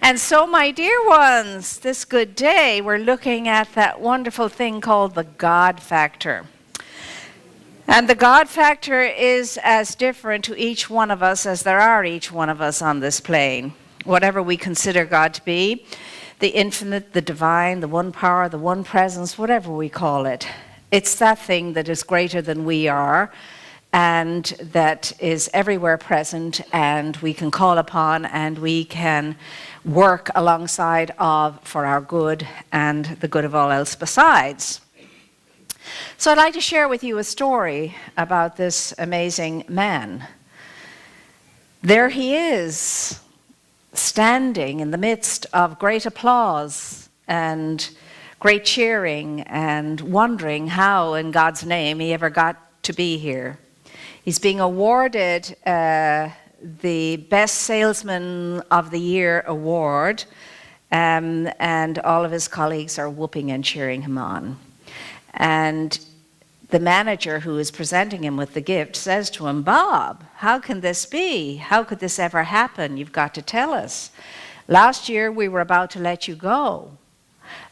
And so, my dear ones, this good day, we're looking at that wonderful thing called the God factor. And the God factor is as different to each one of us as there are each one of us on this plane. Whatever we consider God to be, the infinite, the divine, the one power, the one presence, whatever we call it. It's that thing that is greater than we are, and that is everywhere present, and we can call upon, and we can work alongside of for our good and the good of all else besides. So I'd like to share with you a story about this amazing man. There he is, standing in the midst of great applause and great cheering, and wondering how in God's name he ever got to be here. He's being awarded the Best Salesman of the Year award, and all of his colleagues are whooping and cheering him on. And the manager who is presenting him with the gift says to him, "Bob, how can this be? How could this ever happen? You've got to tell us. Last year we were about to let you go.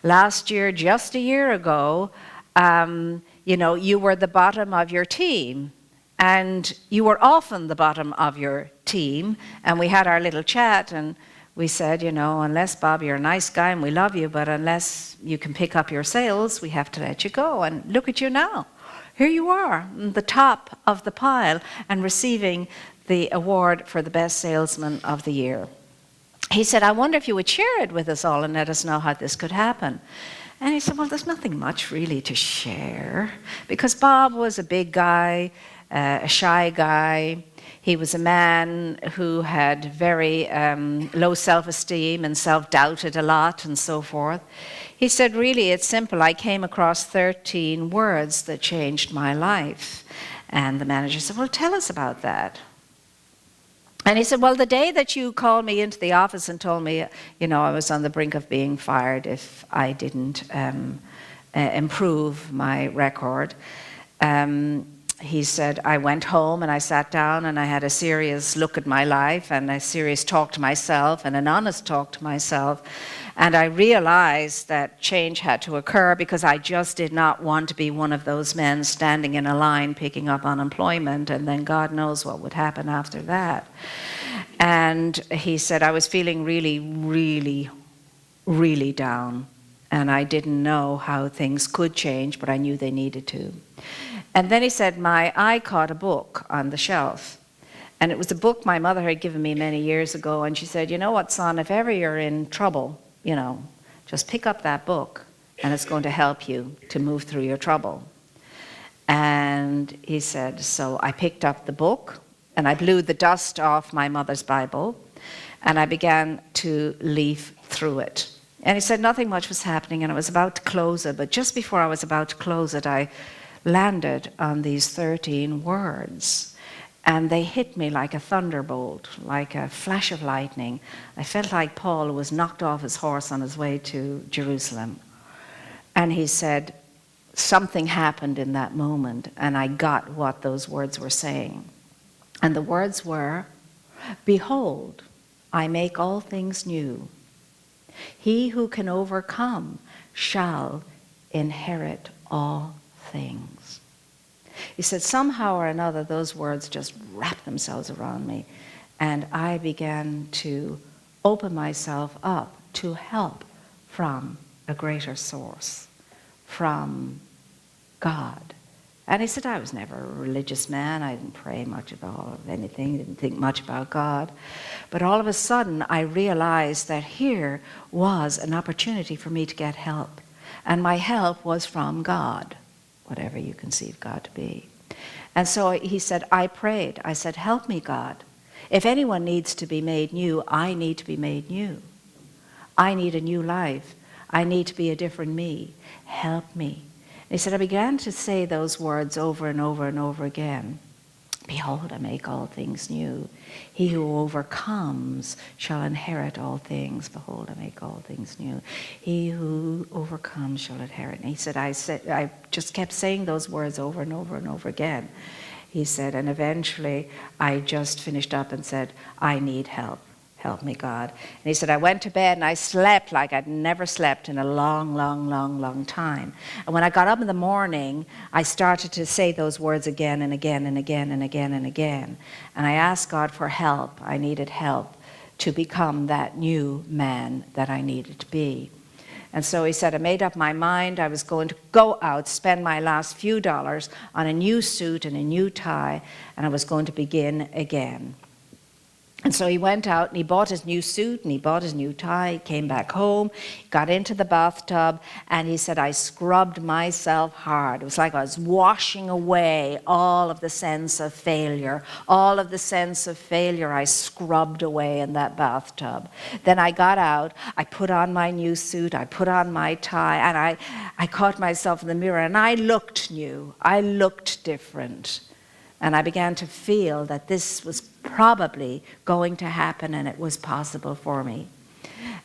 Last year, just a year ago, you were the bottom of your team. And you were often the bottom of your team, and we had our little chat, and we said, unless, Bob, you're a nice guy and we love you, but unless you can pick up your sales, we have to let you go. And look at you now. Here you are, the top of the pile, and receiving the award for the Best Salesman of the Year." He said, "I wonder if you would share it with us all and let us know how this could happen." And he said, "Well, there's nothing much really to share," because Bob was a big guy, a shy guy. He was a man who had very low self-esteem and self-doubted a lot and so forth. He said, "Really, it's simple. I came across 13 words that changed my life." And the manager said, "Well, tell us about that." And he said, "Well, the day that you called me into the office and told me, I was on the brink of being fired if I didn't improve my record, he said, I went home and I sat down and I had a serious look at my life and a serious talk to myself and an honest talk to myself. And I realized that change had to occur because I just did not want to be one of those men standing in a line picking up unemployment, and then God knows what would happen after that." And he said, "I was feeling really, really, really down. And I didn't know how things could change, but I knew they needed to." And then he said, "My eye caught a book on the shelf. And it was a book my mother had given me many years ago. And she said, 'You know what, son, if ever you're in trouble, just pick up that book and it's going to help you to move through your trouble.'" And he said, so I picked up the book and I blew the dust off my mother's Bible and I began to leaf through it. And he said nothing much was happening and I was about to close it, but just before I was about to close it, I landed on these 13 words. And they hit me like a thunderbolt, like a flash of lightning. I felt like Paul was knocked off his horse on his way to Jerusalem. And he said, something happened in that moment, and I got what those words were saying. And the words were, "Behold, I make all things new. He who can overcome shall inherit all things." He said, somehow or another, those words just wrapped themselves around me, and I began to open myself up to help from a greater source, from God. And he said, I was never a religious man. I didn't pray much at all of anything, didn't think much about God. But all of a sudden, I realized that here was an opportunity for me to get help. And my help was from God, whatever you conceive God to be. And so he said, I prayed. I said, help me, God. If anyone needs to be made new, I need to be made new. I need a new life. I need to be a different me. Help me. And he said, I began to say those words over and over and over again. Behold, I make all things new. He who overcomes shall inherit all things. Behold, I make all things new. He who overcomes shall inherit. And he said, I just kept saying those words over and over and over again. He said, and eventually I just finished up and said, I need help. Help me, God. And he said, I went to bed and I slept like I'd never slept in a long, long, long, long time. And when I got up in the morning, I started to say those words again and again and again and again and again. And I asked God for help. I needed help to become that new man that I needed to be. And so he said, I made up my mind. I was going to go out, spend my last few dollars on a new suit and a new tie, and I was going to begin again. And so he went out and he bought his new suit and he bought his new tie. He came back home, got into the bathtub, and he said, I scrubbed myself hard. It was like I was washing away all of the sense of failure. All of the sense of failure I scrubbed away in that bathtub. Then I got out, I put on my new suit, I put on my tie, and I caught myself in the mirror and I looked new. I looked different. And I began to feel that this was probably going to happen and it was possible for me.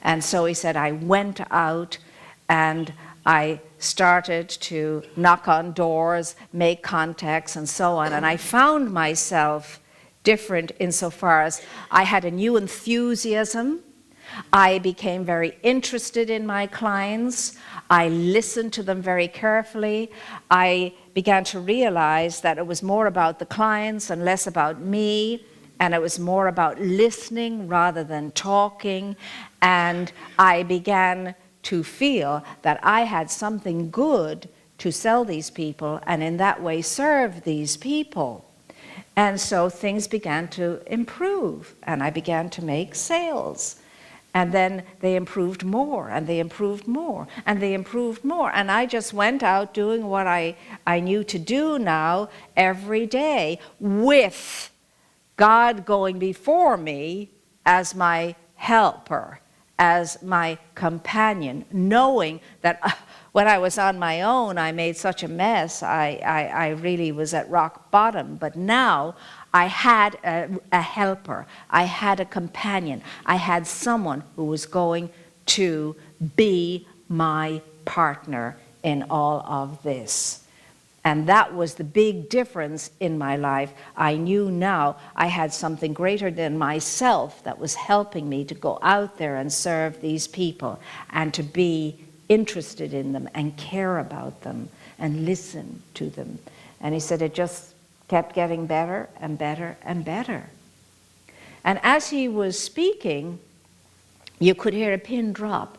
And so he said, I went out and I started to knock on doors, make contacts and so on. And I found myself different insofar as I had a new enthusiasm. I became very interested in my clients. I listened to them very carefully. I began to realize that it was more about the clients and less about me, and it was more about listening rather than talking. And I began to feel that I had something good to sell these people and in that way serve these people. And so things began to improve, and I began to make sales. And then they improved more, and they improved more, and they improved more. And I just went out doing what I knew to do now every day, with God going before me as my helper, as my companion, knowing that when I was on my own, I made such a mess. I really was at rock bottom. But now I had a helper. I had a companion. I had someone who was going to be my partner in all of this. And that was the big difference in my life. I knew now I had something greater than myself that was helping me to go out there and serve these people and to be interested in them and care about them and listen to them. And he said it just kept getting better and better and better. And as he was speaking, you could hear a pin drop.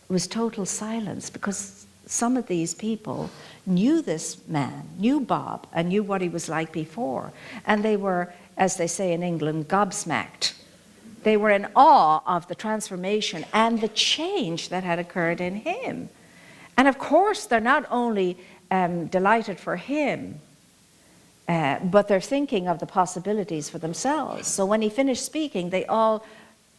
It was total silence, because some of these people knew this man, knew Bob, and knew what he was like before. And they were, as they say in England, gobsmacked. They were in awe of the transformation and the change that had occurred in him. And of course, they're not only delighted for him, but they're thinking of the possibilities for themselves. So when he finished speaking, they all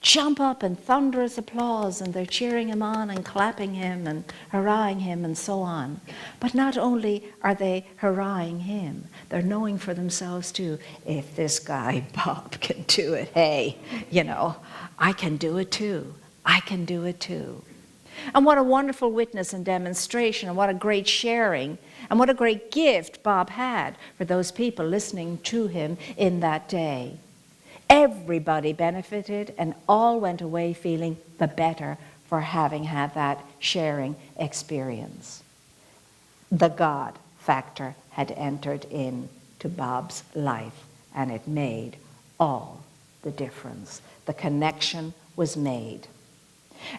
jump up in thunderous applause, and they're cheering him on and clapping him and hurrahing him and so on. But not only are they hurrahing him, they're knowing for themselves too, if this guy Bob can do it, hey, you know, I can do it too. I can do it too. And what a wonderful witness and demonstration, and what a great sharing, and what a great gift Bob had for those people listening to him in that day. Everybody benefited, and all went away feeling the better for having had that sharing experience. The God factor had entered into Bob's life, and it made all the difference. The connection was made.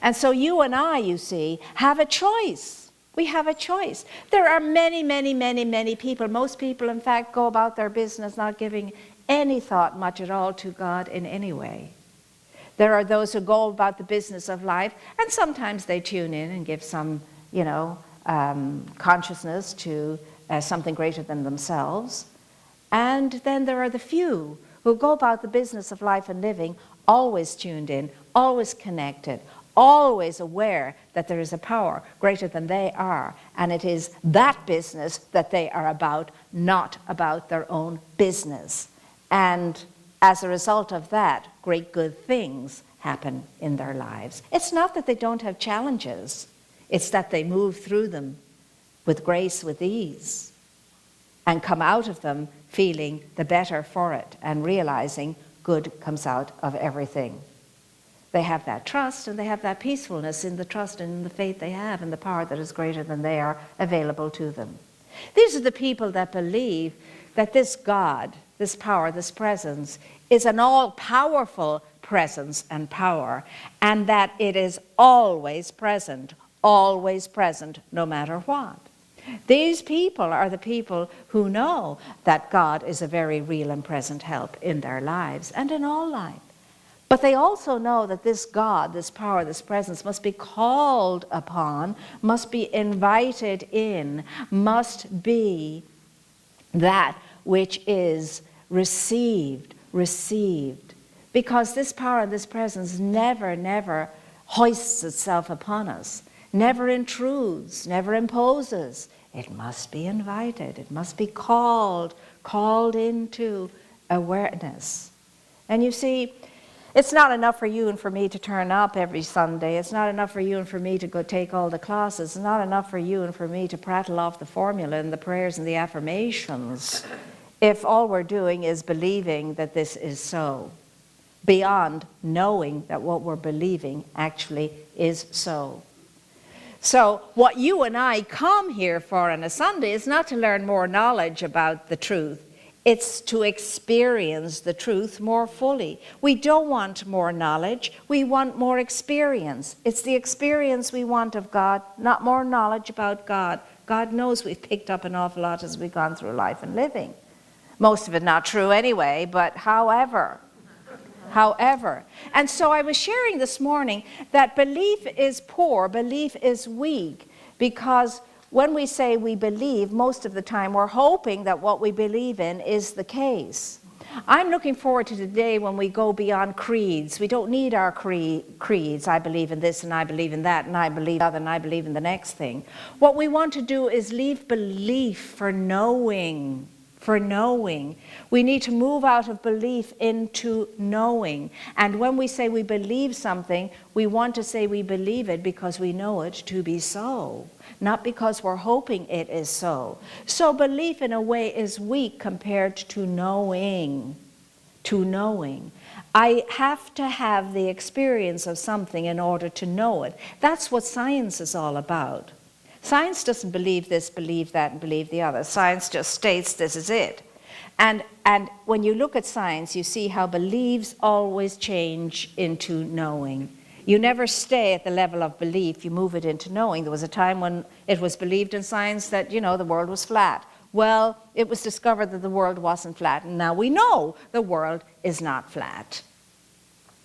And so you and I, you see, have a choice. We have a choice. There are many, many, many, many people. Most people, in fact, go about their business not giving any thought much at all to God in any way. There are those who go about the business of life, and sometimes they tune in and give some, consciousness to something greater than themselves. And then there are the few who go about the business of life and living, always tuned in, always connected, always aware that there is a power greater than they are, and it is that business that they are about, not about their own business. And as a result of that, great good things happen in their lives. It's not that they don't have challenges, it's that they move through them with grace, with ease, and come out of them feeling the better for it and realizing good comes out of everything. They have that trust, and they have that peacefulness in the trust and in the faith they have and the power that is greater than they are available to them. These are the people that believe that this God, this power, this presence, is an all-powerful presence and power, and that it is always present, no matter what. These people are the people who know that God is a very real and present help in their lives and in all life. But they also know that this God, this power, this presence must be called upon, must be invited in, must be that which is received. Because this power and this presence never hoists itself upon us, never intrudes, never imposes. It must be invited. It must be called into awareness. And you see, it's not enough for you and for me to turn up every Sunday. It's not enough for you and for me to go take all the classes. It's not enough for you and for me to prattle off the formula and the prayers and the affirmations if all we're doing is believing that this is so, beyond knowing that what we're believing actually is so. So what you and I come here for on a Sunday is not to learn more knowledge about the truth. It's to experience the truth more fully. We don't want more knowledge. We want more experience. It's the experience we want of God, not more knowledge about God. God knows we've picked up an awful lot as we've gone through life and living. Most of it not true anyway, but however. And so I was sharing this morning that belief is poor, belief is weak, because when we say we believe, most of the time we're hoping that what we believe in is the case. I'm looking forward to the day when we go beyond creeds. We don't need our creeds. I believe in this and I believe in that and I believe that and I believe in the next thing. What we want to do is leave belief for knowing. We need to move out of belief into knowing. And when we say we believe something, we want to say we believe it because we know it to be so, not because we're hoping it is so. So belief in a way is weak compared to knowing. I have to have the experience of something in order to know it. That's what science is all about. Science doesn't believe this, believe that, and believe the other. Science just states this is it. And when you look at science, you see how beliefs always change into knowing. You never stay at the level of belief, you move it into knowing. There was a time when it was believed in science that, the world was flat. Well, it was discovered that the world wasn't flat, and now we know the world is not flat.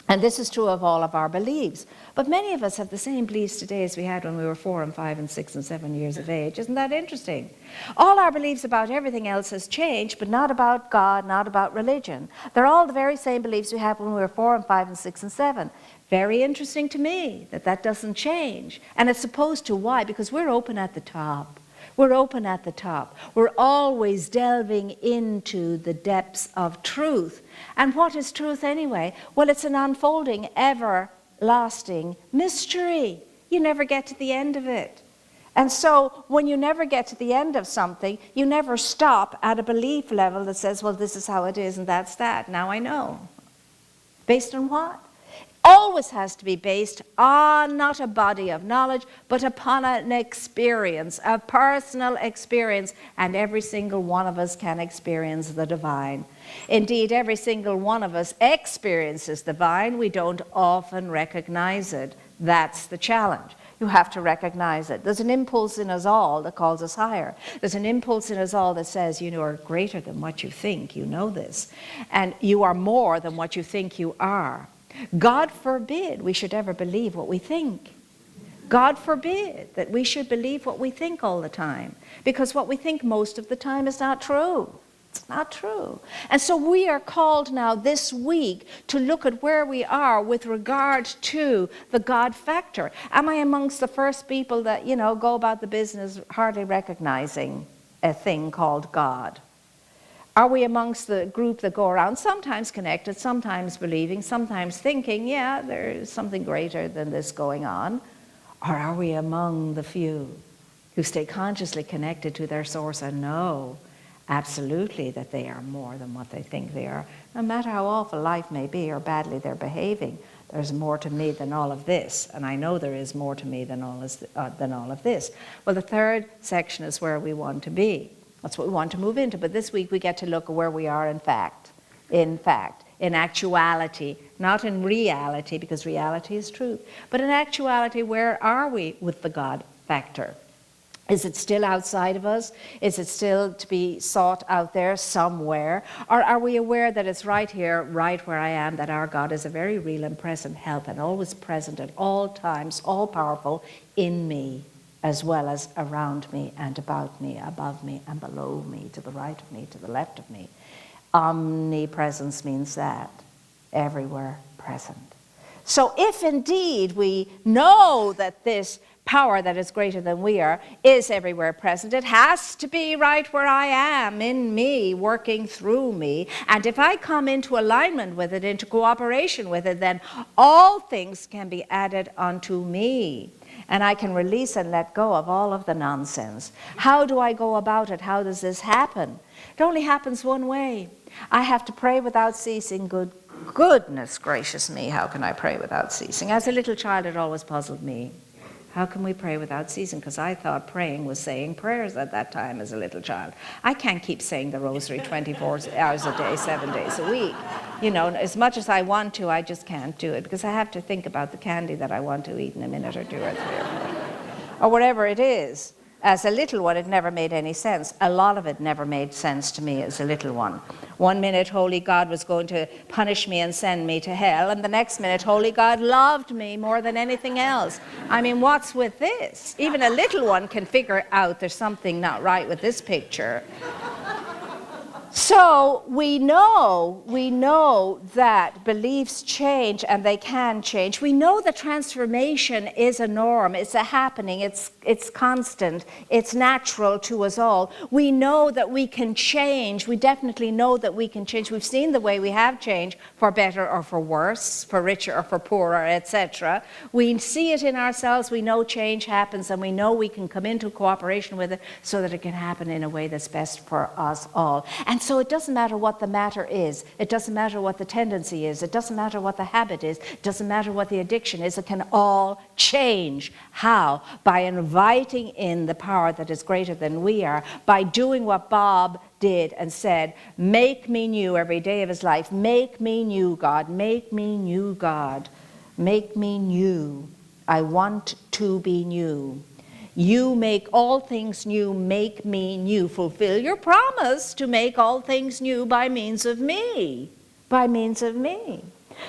And this is true of all of our beliefs. But many of us have the same beliefs today as we had when we were 4 and 5 and 6 and 7 years of age. Isn't that interesting? All our beliefs about everything else has changed, but not about God, not about religion. They're all the very same beliefs we had when we were 4 and 5 and 6 and 7. Very interesting to me that doesn't change. And it's supposed to. Why? Because we're open at the top. We're open at the top. We're always delving into the depths of truth. And what is truth anyway? Well, it's an unfolding, everlasting mystery. You never get to the end of it. And so when you never get to the end of something, you never stop at a belief level that says, well, this is how it is and that's that. Now I know. Based on what? Always has to be based on not a body of knowledge, but upon an experience, a personal experience, and every single one of us can experience the divine. Indeed, every single one of us experiences the divine. We don't often recognize it. That's the challenge. You have to recognize it. There's an impulse in us all that calls us higher. There's an impulse in us all that says, you are greater than what you think. You know this. And you are more than what you think you are. God forbid we should ever believe what we think. God forbid that we should believe what we think all the time, because what we think most of the time is not true. It's not true. And so we are called now this week to look at where we are with regard to the God factor. Am I amongst the first people that, go about the business hardly recognizing a thing called God? Are we amongst the group that go around, sometimes connected, sometimes believing, sometimes thinking, yeah, there's something greater than this going on? Or are we among the few who stay consciously connected to their source and know absolutely that they are more than what they think they are? No matter how awful life may be or badly they're behaving, There's more to me than all of this, and I know there is more to me than all of this. Well, the third section is where we want to be. That's what we want to move into. But this week we get to look at where we are in fact, in actuality, not in reality, because reality is truth, but in actuality, where are we with the God factor? Is it still outside of us? Is it still to be sought out there somewhere? Or are we aware that it's right here, right where I am, that our God is a very real and present help and always present at all times, all powerful in me, as well as around me and about me, above me and below me, to the right of me, to the left of me. Omnipresence means that, everywhere present. So if indeed we know that this power that is greater than we are is everywhere present, it has to be right where I am, in me, working through me. And if I come into alignment with it, into cooperation with it, then all things can be added unto me. And I can release and let go of all of the nonsense. How do I go about it? How does this happen? It only happens one way. I have to pray without ceasing. Goodness gracious me, how can I pray without ceasing? As a little child, it always puzzled me. How can we pray without ceasing? Because I thought praying was saying prayers at that time as a little child. I can't keep saying the rosary 24 hours a day, 7 days a week. You know, as much as I want to, I just can't do it because I have to think about the candy that I want to eat in a minute or 2 or 3 or 4. Or whatever it is. As a little one, it never made any sense. A lot of it never made sense to me as a little one. 1 minute, Holy God was going to punish me and send me to hell, and the next minute, Holy God loved me more than anything else. I mean, what's with this? Even a little one can figure out there's something not right with this picture. So we know that beliefs change and they can change. We know that transformation is a norm, it's a happening, it's constant, it's natural to us all. We know that we can change. We definitely know that we can change. We've seen the way we have changed, for better or for worse, for richer or for poorer, etc. We see it in ourselves. We know change happens, and we know we can come into cooperation with it so that it can happen in a way that's best for us all. And so it doesn't matter what the matter is. It doesn't matter what the tendency is. It doesn't matter what the habit is. It doesn't matter what the addiction is. It can all change. How? By inviting in the power that is greater than we are, by doing what Bob did and said, make me new every day of his life. Make me new, God. Make me new, God. Make me new. I want to be new. You make all things new, make me new. Fulfill your promise to make all things new by means of me. By means of me.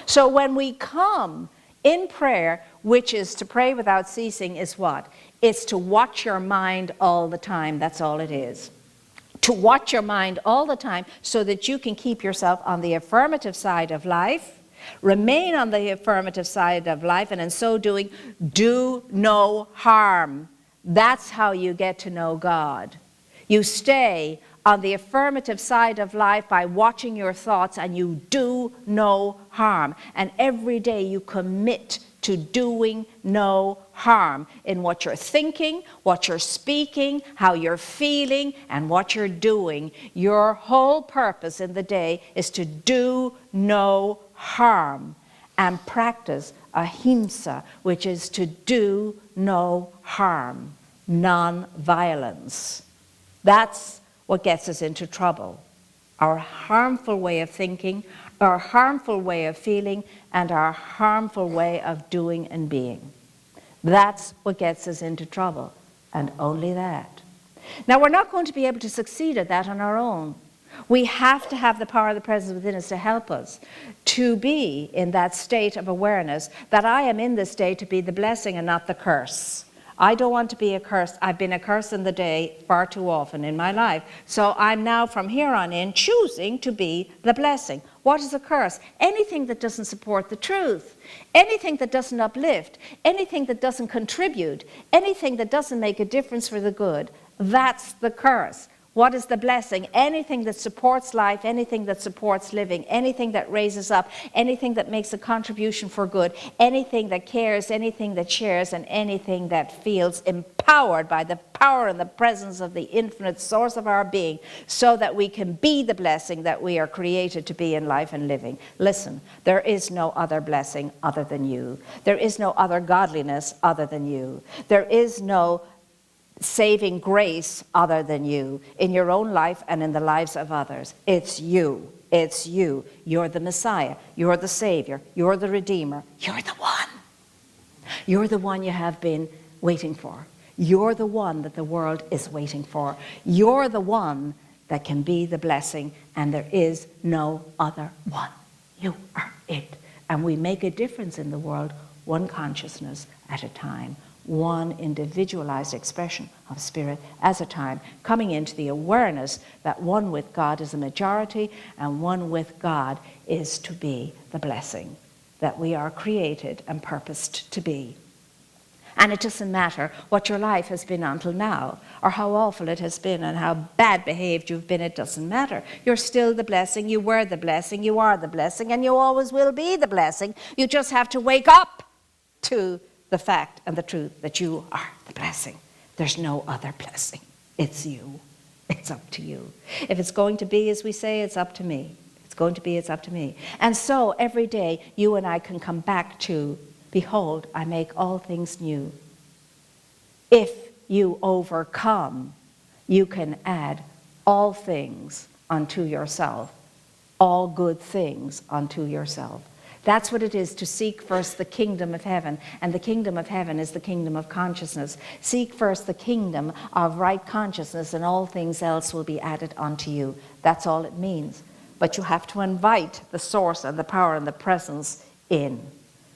So when we come in prayer, which is to pray without ceasing, is what? It's to watch your mind all the time. That's all it is. To watch your mind all the time so that you can keep yourself on the affirmative side of life, remain on the affirmative side of life, and in so doing, do no harm. That's how you get to know God. You stay on the affirmative side of life by watching your thoughts, and you do no harm. And every day you commit to doing no harm in what you're thinking, what you're speaking, how you're feeling, and what you're doing. Your whole purpose in the day is to do no harm and practice ahimsa, which is to do no harm, non-violence. That's what gets us into trouble. Our harmful way of thinking, our harmful way of feeling, and our harmful way of doing and being. That's what gets us into trouble, and only that. Now, we're not going to be able to succeed at that on our own. We have to have the power of the presence within us to help us to be in that state of awareness that I am in this day to be the blessing and not the curse. I don't want to be a curse. I've been a curse in the day far too often in my life. So I'm now from here on in choosing to be the blessing. What is a curse? Anything that doesn't support the truth, anything that doesn't uplift, anything that doesn't contribute, anything that doesn't make a difference for the good. That's the curse. What is the blessing? Anything that supports life, anything that supports living, anything that raises up, anything that makes a contribution for good, anything that cares, anything that shares, and anything that feels empowered by the power and the presence of the infinite source of our being, so that we can be the blessing that we are created to be in life and living. Listen, there is no other blessing other than you. There is no other godliness other than you. There is no saving grace other than you in your own life and in the lives of others. It's you. It's you. You're the Messiah. You're the Savior. You're the Redeemer. You're the one. You're the one you have been waiting for. You're the one that the world is waiting for. You're the one that can be the blessing, and there is no other one. You are it. And we make a difference in the world, one consciousness at a time. One individualized expression of spirit at a time, coming into the awareness that one with God is a majority and one with God is to be the blessing that we are created and purposed to be. And it doesn't matter what your life has been until now, or how awful it has been and how bad behaved you've been. It doesn't matter. You're still the blessing. You were the blessing. You are the blessing, and you always will be the blessing. You just have to wake up to the fact and the truth that you are the blessing. There's no other blessing. It's you. It's up to you. If it's going to be, as we say, it's up to me. If it's going to be, it's up to me. And so every day you and I can come back to, behold, I make all things new. If you overcome, you can add all things unto yourself, all good things unto yourself. That's what it is to seek first the kingdom of heaven. And the kingdom of heaven is the kingdom of consciousness. Seek first the kingdom of right consciousness, and all things else will be added unto you. That's all it means. But you have to invite the source and the power and the presence in.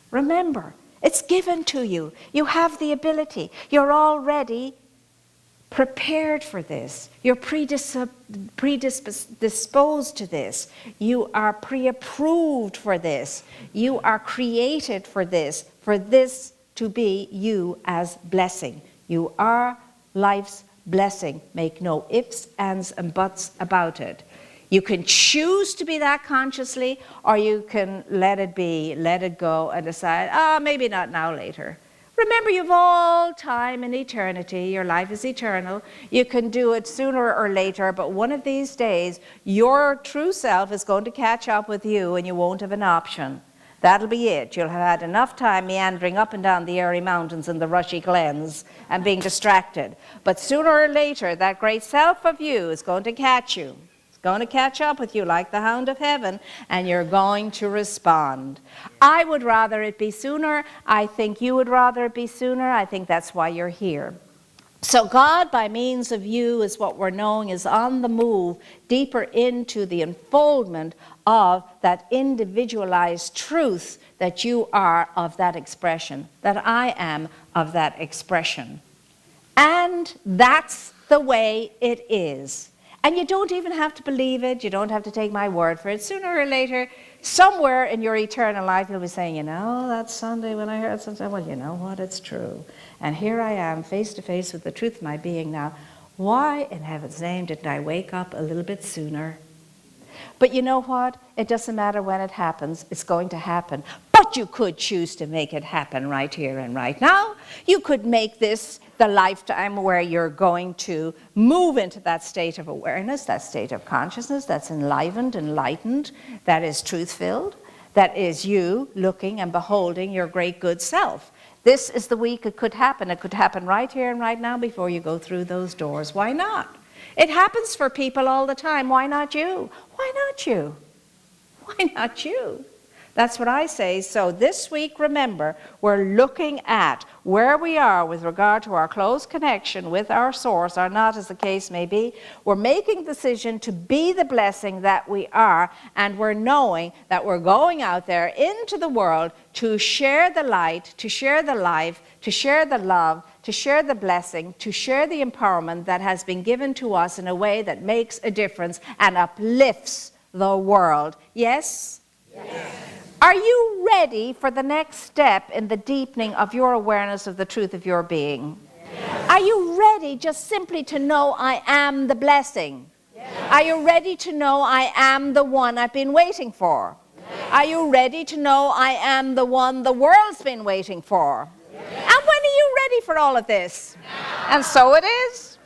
Remember, it's given to you. You have the ability. You're already prepared for this. You're predisposed to this. You are pre-approved for this. You are created for this to be you as blessing. You are life's blessing. Make no ifs, ands, and buts about it. You can choose to be that consciously, or you can let it be, let it go, and decide, maybe not now, later. Remember, you've all time and eternity. Your life is eternal. You can do it sooner or later, but one of these days, your true self is going to catch up with you, and you won't have an option. That'll be it. You'll have had enough time meandering up and down the airy mountains in the rushy glens and being distracted. But sooner or later, that great self of you is going to catch you. Going to catch up with you like the hound of heaven, and you're going to respond. I would rather it be sooner. I think you would rather it be sooner. I think that's why you're here. So God, by means of you, is what we're knowing, is on the move deeper into the unfoldment of that individualized truth that you are of that expression, that I am of that expression. And that's the way it is. And you don't even have to believe it. You don't have to take my word for it. Sooner or later, somewhere in your eternal life, you'll be saying, you know, that Sunday when I heard something, well, you know what, it's true. And here I am, face to face with the truth of my being now. Why, in heaven's name, didn't I wake up a little bit sooner? But you know what? It doesn't matter when it happens. It's going to happen. But you could choose to make it happen right here and right now. You could make this the lifetime where you're going to move into that state of awareness, that state of consciousness that's enlivened, enlightened, that is truth-filled, that is you looking and beholding your great good self. This is the week it could happen. It could happen right here and right now before you go through those doors. Why not? It happens for people all the time. Why not you? Why not you? Why not you? That's what I say. So this week, remember, we're looking at where we are with regard to our close connection with our source, or not, as the case may be. We're making the decision to be the blessing that we are, and we're knowing that we're going out there into the world to share the light, to share the life, to share the love, to share the blessing, to share the empowerment that has been given to us in a way that makes a difference and uplifts the world. Yes? Yes. Are you ready for the next step in the deepening of your awareness of the truth of your being? Yes. Are you ready just simply to know I am the blessing? Are you ready to know I am the one I've been waiting for? Are you ready to know I am the one the world's been waiting for? And when are you ready for all of this? And so it is.